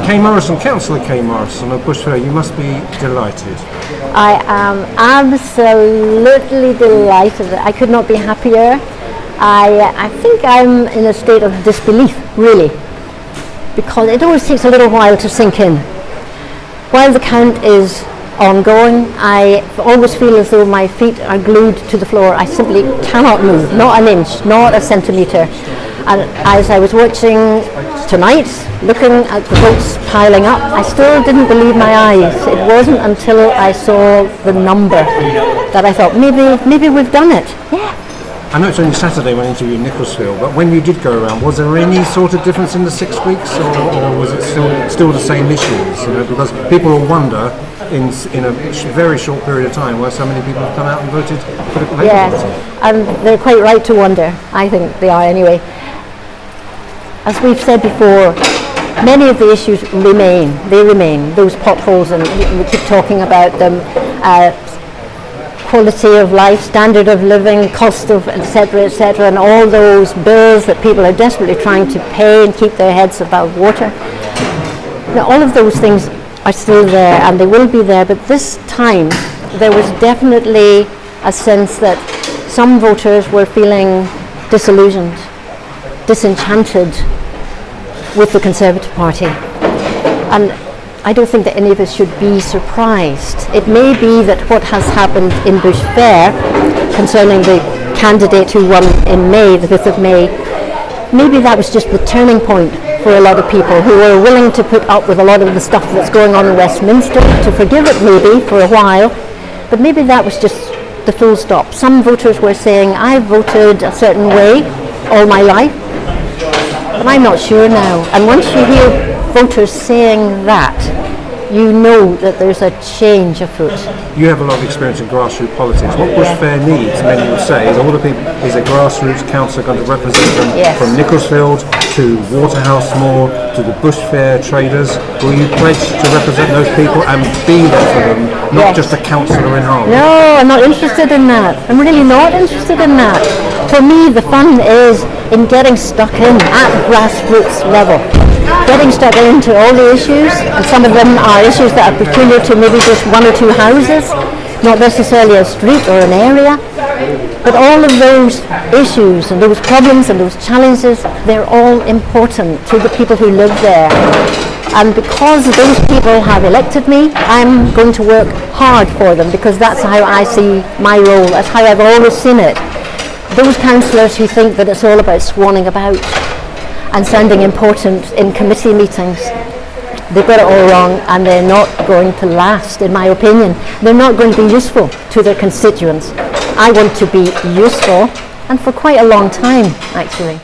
Kay Morrison, councillor Kay Morrison of Bush Fair, you must be delighted. I am absolutely delighted. I could not be happier. I think I'm in a state of disbelief, really, because it always takes a little while to sink in. While the count is ongoing, I always feel as though my feet are glued to the floor. I simply cannot move, not an inch, not a centimetre. And as I was watching tonight, looking at the votes piling up, I still didn't believe my eyes. It wasn't until I saw the number that I thought, maybe we've done it. Yeah. I know it's only Saturday when I interviewed Nicholsfield, but when you did go around, was there any sort of difference in the 6 weeks, or was it still the same issues? You know, because people will wonder in a very short period of time why so many people have come out and voted for the Labour Yes, and they're quite right to wonder. I think they are anyway. As we've said before, many of the issues remain. They remain. Those potholes, and we keep talking about them. Quality of life, standard of living, cost of etc., and all those bills that people are desperately trying to pay and keep their heads above water. Now, all of those things are still there, and they will be there, but this time there was definitely a sense that some voters were feeling disillusioned, disenchanted with the Conservative Party. And I don't think that any of us should be surprised. It may be that what has happened in Bush Fair concerning the candidate who won in May, the 5th of May, maybe that was just the turning point for a lot of people who are willing to put up with a lot of the stuff that's going on in Westminster, to forgive it maybe for a while, but maybe that was just the full stop. Some voters were saying, I voted a certain way all my life, but I'm not sure now. And once you hear voters saying that, you know that there's a change afoot. You have a lot of experience in grassroots politics. What Bush Fair needs, many would say, is all the people, is a grassroots councillor going to represent them from Nicholsfield to Waterhousemore to the Bush Fair traders. Will you pledge to represent those people and be there for them, not just a councillor in Harlem? No, I'm not interested in that. I'm really not interested in that. For me, the fun is in getting stuck in at grassroots level. Getting stuck into all the issues, and some of them are issues that are peculiar to maybe just one or two houses, not necessarily a street or an area, but all of those issues and those problems and those challenges, they're all important to the people who live there. And because those people have elected me, I'm going to work hard for them, because that's how I see my role, that's how I've always seen it. Those councillors who think that it's all about swanning about and sounding important in committee meetings, they've got it all wrong, and they're not going to last, in my opinion. They're not going to be useful to their constituents. I want to be useful, and for quite a long time, actually.